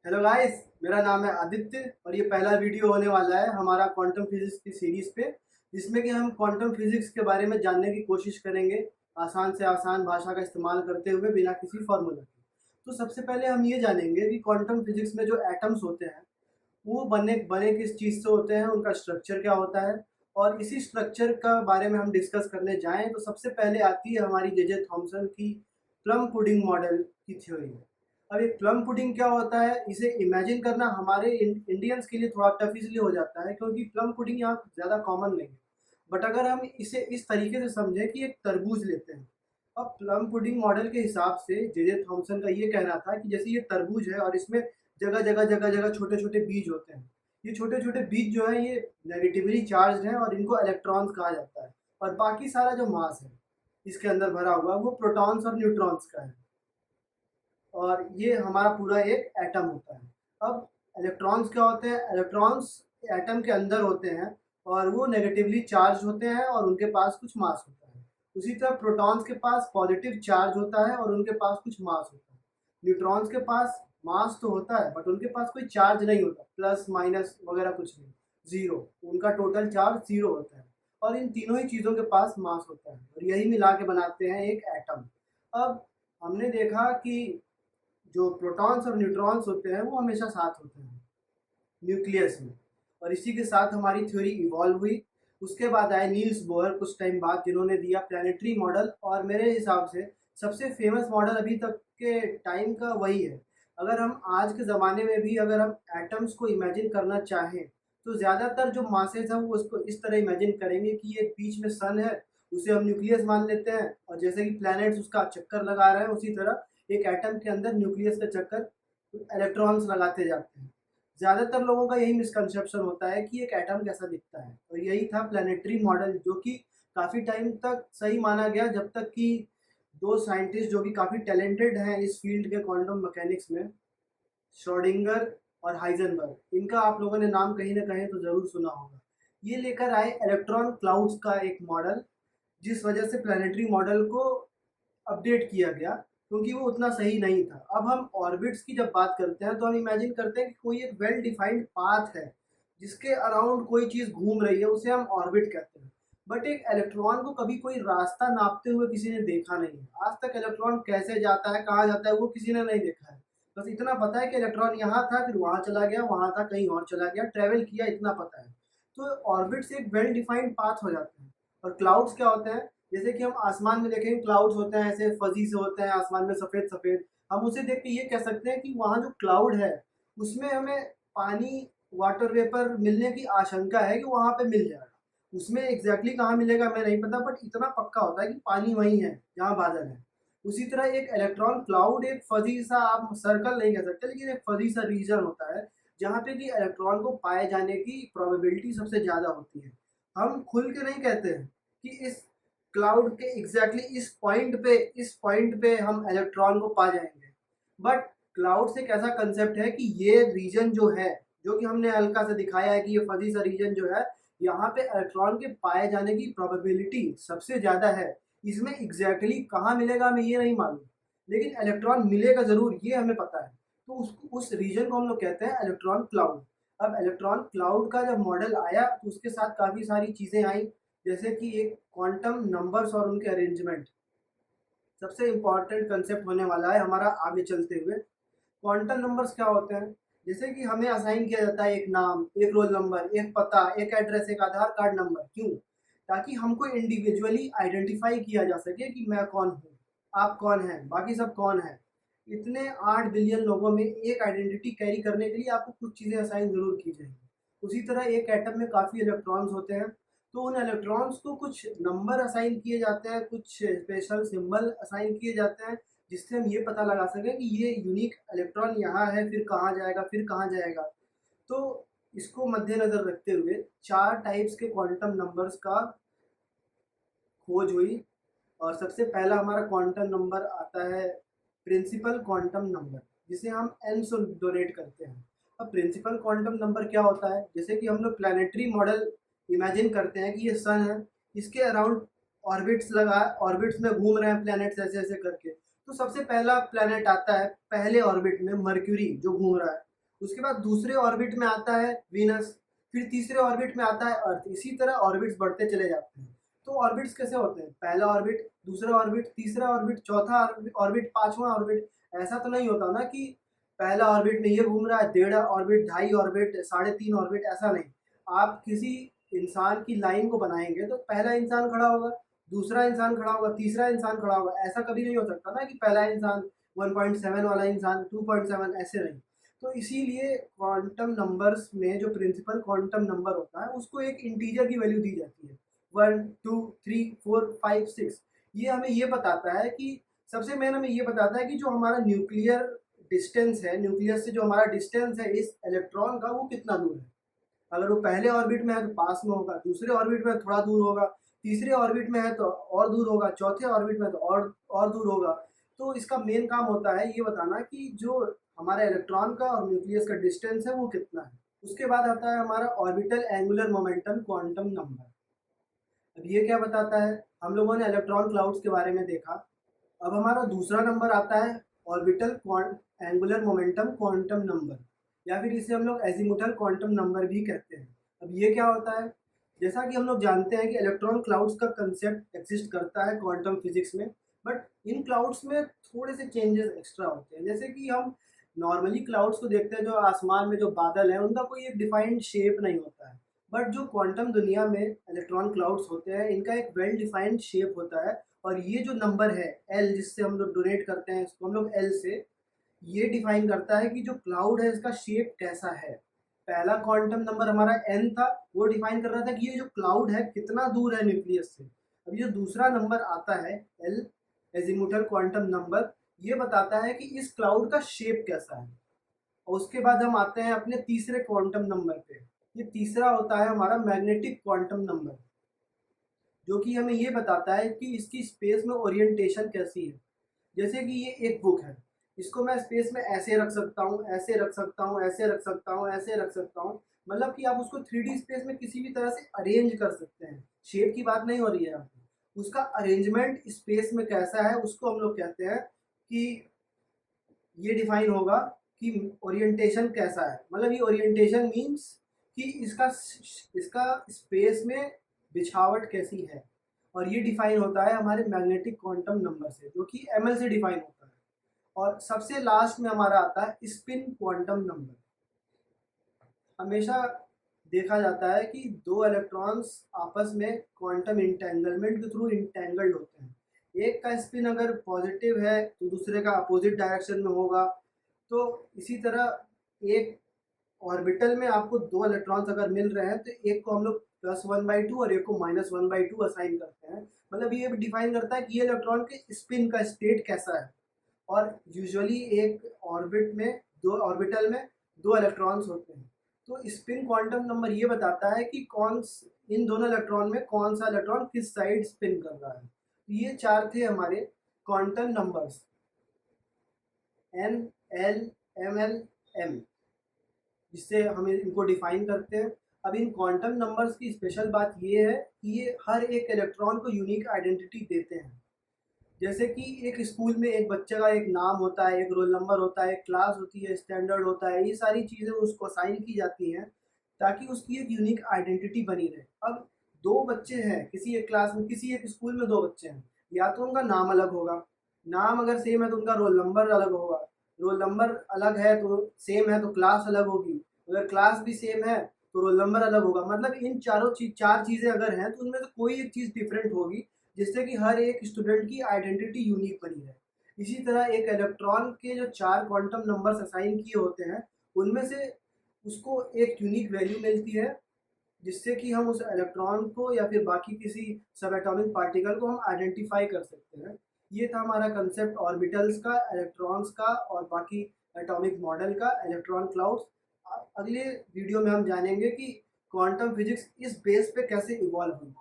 Hello guys, मेरा नाम है आदित्य और ये पहला वीडियो होने वाला है हमारा क्वांटम फिजिक्स की सीरीज पे, जिसमें कि हम क्वांटम फिजिक्स के बारे में जानने की कोशिश करेंगे आसान से आसान भाषा का इस्तेमाल करते हुए बिना किसी फॉर्मूला के। तो सबसे पहले हम ये जानेंगे कि क्वांटम फिजिक्स में जो एटम्स होते हैं वो बने बने किस चीज़ से होते हैं, उनका स्ट्रक्चर क्या होता है। और इसी स्ट्रक्चर का बारे में हम डिस्कस करने जाएँ तो सबसे पहले आती है हमारी जे थॉमसन की प्लम पुडिंग मॉडल की थ्योरी। अब ये प्लम पुडिंग क्या होता है, इसे इमेजिन करना हमारे इंडियंस के लिए थोड़ा टफ इसलिए हो जाता है क्योंकि प्लम पुडिंग यहाँ ज़्यादा कॉमन नहीं है। बट अगर हम इसे इस तरीके से समझें कि एक तरबूज लेते हैं। अब प्लम पुडिंग मॉडल के हिसाब से जे थॉमसन का ये कहना था कि जैसे ये तरबूज है और इसमें जगह जगह जगह जगह छोटे छोटे बीज होते हैं। ये छोटे छोटे बीज जो है ये नेगेटिवली चार्ज हैं और इनको इलेक्ट्रॉन्स कहा जाता है। और बाकी सारा जो मास है इसके अंदर भरा हुआ वो प्रोटॉन्स और न्यूट्रॉन्स का है। और ये हमारा पूरा एक एटम होता है। अब इलेक्ट्रॉन्स क्या होते हैं? इलेक्ट्रॉन्स एटम के अंदर होते हैं और वो नेगेटिवली चार्ज होते हैं और उनके पास कुछ मास होता है। उसी तरह प्रोटॉन्स के पास पॉजिटिव चार्ज होता है और उनके पास कुछ मास होता है। न्यूट्रॉन्स के पास मास तो होता है बट उनके पास कोई चार्ज नहीं होता, प्लस माइनस वगैरह कुछ नहीं, ज़ीरो। उनका टोटल चार्ज ज़ीरो होता है। और इन तीनों ही चीज़ों के पास मास होता है और यही मिला के बनाते हैं एक एटम। अब हमने देखा कि जो प्रोटॉन्स और न्यूट्रॉन्स होते हैं वो हमेशा साथ होते हैं न्यूक्लियस में। और इसी के साथ हमारी थ्योरी इवॉल्व हुई। उसके बाद आए नील्स बोहर कुछ टाइम बाद, जिन्होंने दिया प्लानिटरी मॉडल। और मेरे हिसाब से सबसे फेमस मॉडल अभी तक के टाइम का वही है। अगर हम आज के ज़माने में भी अगर हम एटम्स को इमेजिन करना चाहें तो ज़्यादातर जो मासेस हैं वो उसको इस तरह इमेजिन करेंगे कि ये बीच में सन है, उसे हम न्यूक्लियस मान लेते हैं। और जैसे कि प्लैनेट्स उसका चक्कर लगा रहे हैं उसी तरह एक एटम के अंदर न्यूक्लियस का चक्कर इलेक्ट्रॉन्स लगाते जाते हैं। ज़्यादातर लोगों का यही मिसकंसेप्शन होता है कि एक एटम कैसा दिखता है, और यही था प्लानिटरी मॉडल, जो कि काफ़ी टाइम तक सही माना गया जब तक कि दो साइंटिस्ट जो कि काफ़ी टैलेंटेड हैं इस फील्ड के क्वांटम मैकेनिक्स में, श्रोडिंगर और हाइजेनबर्ग, इनका आप लोगों ने नाम कहीं ना कहीं तो ज़रूर सुना होगा। ये लेकर आए इलेक्ट्रॉन क्लाउड्स का एक मॉडल, जिस वजह से प्लानिटरी मॉडल को अपडेट किया गया क्योंकि वो उतना सही नहीं था। अब हम ऑर्बिट्स की जब बात करते हैं तो हम इमेजिन करते हैं कि कोई एक वेल डिफाइंड पाथ है जिसके अराउंड कोई चीज़ घूम रही है, उसे हम ऑर्बिट कहते हैं। बट एक इलेक्ट्रॉन को कभी कोई रास्ता नापते हुए किसी ने देखा नहीं है। आज तक इलेक्ट्रॉन कैसे जाता है, कहाँ जाता है, वो किसी ने नहीं देखा है। बस इतना पता है कि इलेक्ट्रॉन यहाँ था, फिर वहाँ चला गया, वहाँ था, कहीं और चला गया, ट्रेवल किया, इतना पता है। तो ऑर्बिट से एक वेल डिफाइंड पाथ हो जाते हैं। और क्लाउड्स क्या होते हैं? जैसे कि हम आसमान में देखेंगे क्लाउड्स होते हैं, ऐसे फजी से होते हैं आसमान में, सफ़ेद सफ़ेद। हम उसे देख के ये कह सकते हैं कि वहाँ जो क्लाउड है उसमें हमें पानी, वाटर वेपर मिलने की आशंका है कि वहाँ पे मिल जाएगा। उसमें एग्जैक्टली कहाँ मिलेगा हमें नहीं पता, बट इतना पक्का होता है कि पानी वहीं है जहाँ बादल है। उसी तरह एक इलेक्ट्रॉन क्लाउड एक फजी सा, आप सर्कल नहीं कह सकते, लेकिन एक फजी सा रीजन होता है जहाँ पे कि इलेक्ट्रॉन को पाए जाने की प्रोबेबिलिटी सबसे ज़्यादा होती है। हम खुल के नहीं कहते हैं कि इस क्लाउड के इस पॉइंट पे हम इलेक्ट्रॉन को पा जाएंगे। बट क्लाउड्स एक ऐसा कंसेप्ट है कि ये रीजन जो है, जो कि हमने हल्का सा दिखाया है कि ये फजी सा रीजन जो है, यहाँ पे इलेक्ट्रॉन के पाए जाने की प्रोबेबिलिटी सबसे ज़्यादा है। इसमें एग्जैक्टली कहाँ मिलेगा हमें ये नहीं मालूम, लेकिन इलेक्ट्रॉन मिलेगा ज़रूर, ये हमें पता है। तो उस रीजन को हम लोग कहते हैं इलेक्ट्रॉन क्लाउड। अब इलेक्ट्रॉन क्लाउड का जब मॉडल आया तो उसके साथ काफ़ी सारी चीज़ें आई, जैसे कि एक क्वांटम नंबर्स और उनके अरेंजमेंट सबसे इम्पोर्टेंट कंसेप्ट होने वाला है हमारा आगे चलते हुए। क्वांटम नंबर्स क्या होते हैं? जैसे कि हमें असाइन किया जाता है एक नाम, एक रोल नंबर, एक पता, एक एड्रेस, एक आधार कार्ड नंबर। क्यों? ताकि हमको इंडिविजुअली आइडेंटिफाई किया जा सके कि मैं कौन हूँ, आप कौन हैं, बाकी सब कौन है। इतने 8 बिलियन लोगों में एक आइडेंटिटी कैरी करने के लिए आपको कुछ चीज़ें असाइन ज़रूर की जाएंगी। उसी तरह एक एटम में काफ़ी इलेक्ट्रॉन्स होते हैं, तो उन इलेक्ट्रॉन्स को कुछ नंबर असाइन किए जाते हैं, कुछ स्पेशल सिंबल असाइन किए जाते हैं, जिससे हम ये पता लगा सकें कि ये यूनिक इलेक्ट्रॉन यहाँ है, फिर कहाँ जाएगा, फिर कहाँ जाएगा। तो इसको मद्देनज़र रखते हुए 4 टाइप्स के क्वांटम नंबर्स का खोज हुई। और सबसे पहला हमारा क्वांटम नंबर आता है प्रिंसिपल क्वांटम नंबर, जिसे हम एन से डोनेट करते हैं। अब प्रिंसिपल क्वांटम नंबर क्या होता है? जैसे कि हम लोग प्लानिटरी मॉडल इमेजिन करते हैं कि ये सन है, इसके अराउंड ऑर्बिट्स में घूम रहे हैं प्लैनेट्स ऐसे ऐसे करके। तो सबसे पहला प्लैनेट आता है पहले ऑर्बिट में, मर्क्यूरी जो घूम रहा है। उसके बाद दूसरे ऑर्बिट में आता है वीनस, फिर तीसरे ऑर्बिट में आता है अर्थ। इसी तरह ऑर्बिट्स बढ़ते चले जाते हैं। तो ऑर्बिट्स कैसे होते हैं? पहला ऑर्बिट, दूसरा ऑर्बिट, तीसरा ऑर्बिट, चौथा ऑर्बिट, पांचवा ऑर्बिट। ऐसा तो नहीं होता ना कि पहला ऑर्बिट में ये घूम रहा है, 1.5 ऑर्बिट, 2.5 ऑर्बिट, 3.5 ऑर्बिट, ऐसा नहीं। आप किसी इंसान की लाइन को बनाएंगे तो पहला इंसान खड़ा होगा, दूसरा इंसान खड़ा होगा, तीसरा इंसान खड़ा होगा। ऐसा कभी नहीं हो सकता ना कि पहला इंसान 1.7 वाला इंसान 2.7, ऐसे नहीं। तो इसीलिए क्वांटम नंबर्स में जो प्रिंसिपल क्वांटम नंबर होता है उसको एक इंटीजर की वैल्यू दी जाती है, 1 2 3 4 5 6। ये हमें ये बताता है कि सबसे मेन हमें ये बताता है कि जो हमारा न्यूक्लियर डिस्टेंस है, न्यूक्लियस से जो हमारा डिस्टेंस है इस इलेक्ट्रॉन का, वो कितना दूर है। अगर वो पहले ऑर्बिट में है तो पास में होगा, दूसरे ऑर्बिट में थोड़ा दूर होगा, तीसरे ऑर्बिट में है तो और दूर होगा, चौथे ऑर्बिट में तो और दूर होगा। तो इसका मेन काम होता है ये बताना कि जो हमारा इलेक्ट्रॉन का और न्यूक्लियस का डिस्टेंस है वो कितना है। उसके बाद आता है हमारा orbital angular momentum quantum number. अब ये क्या बताता है? हम लोगों ने इलेक्ट्रॉन क्लाउड्स के बारे में देखा। अब हमारा दूसरा नंबर आता है orbital angular momentum quantum number, या फिर इसे हम लोग एजीमुथल क्वांटम नंबर भी कहते हैं। अब ये क्या होता है? जैसा कि हम लोग जानते हैं कि इलेक्ट्रॉन क्लाउड्स का कंसेप्ट एग्जिस्ट करता है क्वांटम फिजिक्स में, बट इन क्लाउड्स में थोड़े से चेंजेस एक्स्ट्रा होते हैं। जैसे कि हम नॉर्मली क्लाउड्स को देखते हैं, जो आसमान में जो बादल हैं उनका कोई एक डिफाइंड शेप नहीं होता है। बट जो क्वांटम दुनिया में इलेक्ट्रॉन क्लाउड्स होते हैं इनका एक वेल डिफाइंड शेप होता है। और ये जो नंबर है एल, जिससे हम लोग डोनेट करते हैं इसको हम लोग एल से, ये डिफाइन करता है कि जो क्लाउड है इसका शेप कैसा है। पहला क्वांटम नंबर हमारा एन था, वो डिफाइन कर रहा था कि ये जो क्लाउड है कितना दूर है न्यूक्लियस से। अब ये दूसरा नंबर आता है एल, एजीमुथल क्वांटम नंबर, ये बताता है कि इस क्लाउड का शेप कैसा है। और उसके बाद हम आते हैं अपने तीसरे क्वांटम नंबर पे। ये तीसरा होता है हमारा मैग्नेटिक क्वांटम नंबर, जो कि हमें ये बताता है कि इसकी स्पेस में ओरिएंटेशन कैसी है। जैसे कि ये एक बुक है, इसको मैं स्पेस में ऐसे रख सकता हूँ, ऐसे रख सकता हूँ, ऐसे रख सकता हूँ, ऐसे रख सकता हूँ। मतलब कि आप उसको 3D स्पेस में किसी भी तरह से अरेंज कर सकते हैं। शेप की बात नहीं हो रही है यहाँ पे। उसका अरेंजमेंट स्पेस में कैसा है उसको हम लोग कहते हैं कि ये डिफाइन होगा कि ओरिएंटेशन कैसा है। मतलब ये ओरिएंटेशन मीन्स कि इसका इसका स्पेस में बिछावट कैसी है। और ये डिफाइन होता है हमारे मैग्नेटिक क्वांटम नंबर से, जो कि ml से डिफाइन होता है। और सबसे लास्ट में हमारा आता है स्पिन क्वांटम नंबर। हमेशा देखा जाता है कि दो इलेक्ट्रॉन्स आपस में क्वांटम इंटेंगलमेंट के थ्रू इंटेंगल्ड होते हैं। एक का स्पिन अगर पॉजिटिव है तो दूसरे का अपोजिट डायरेक्शन में होगा। तो इसी तरह एक ऑर्बिटल में आपको दो इलेक्ट्रॉन्स अगर मिल रहे हैं तो एक को हम लोग +1/2 और एक को -1/2 असाइन करते हैं। मतलब ये डिफाइन करता है कि ये इलेक्ट्रॉन के स्पिन का स्टेट कैसा है। और यूजुअली एक ऑर्बिट में दो ऑर्बिटल में दो इलेक्ट्रॉन्स होते हैं। तो स्पिन क्वांटम नंबर ये बताता है कि इन दोनों इलेक्ट्रॉन में कौन सा इलेक्ट्रॉन किस साइड स्पिन कर रहा है। तो ये चार थे हमारे quantum numbers, n, l, m l, m, जिससे हम इनको डिफाइन करते हैं। अब इन क्वांटम नंबर्स की स्पेशल बात ये है कि ये हर एक इलेक्ट्रॉन को यूनिक आइडेंटिटी देते हैं। जैसे कि एक स्कूल में एक बच्चे का एक नाम होता है, एक रोल नंबर होता है, एक क्लास होती है, स्टैंडर्ड होता है, ये सारी चीज़ें उसको असाइन की जाती हैं ताकि उसकी एक यूनिक आइडेंटिटी बनी रहे। अब दो बच्चे हैं किसी एक क्लास में, किसी एक स्कूल में दो बच्चे हैं, या तो उनका नाम अलग होगा, नाम अगर सेम है तो उनका रोल नंबर अलग होगा, रोल नंबर अलग है तो सेम है तो क्लास अलग होगी, अगर क्लास भी सेम है तो रोल नंबर अलग होगा। मतलब इन चार चीज़ें अगर हैं तो उनमें से कोई एक चीज़ डिफरेंट होगी, जिससे कि हर एक स्टूडेंट की आइडेंटिटी यूनिक बनी है। इसी तरह एक इलेक्ट्रॉन के जो चार क्वांटम नंबर्स असाइन किए होते हैं उनमें से उसको एक यूनिक वैल्यू मिलती है, जिससे कि हम उस इलेक्ट्रॉन को या फिर बाकी किसी सब एटॉमिक पार्टिकल को हम आइडेंटिफाई कर सकते हैं। ये था हमारा कंसेप्ट ऑर्बिटल्स का, इलेक्ट्रॉन्स का और बाकी एटॉमिक मॉडल का, इलेक्ट्रॉन क्लाउड्स। अगले वीडियो में हम जानेंगे कि क्वांटम फिजिक्स इस बेस पे कैसे इवॉल्व हुई।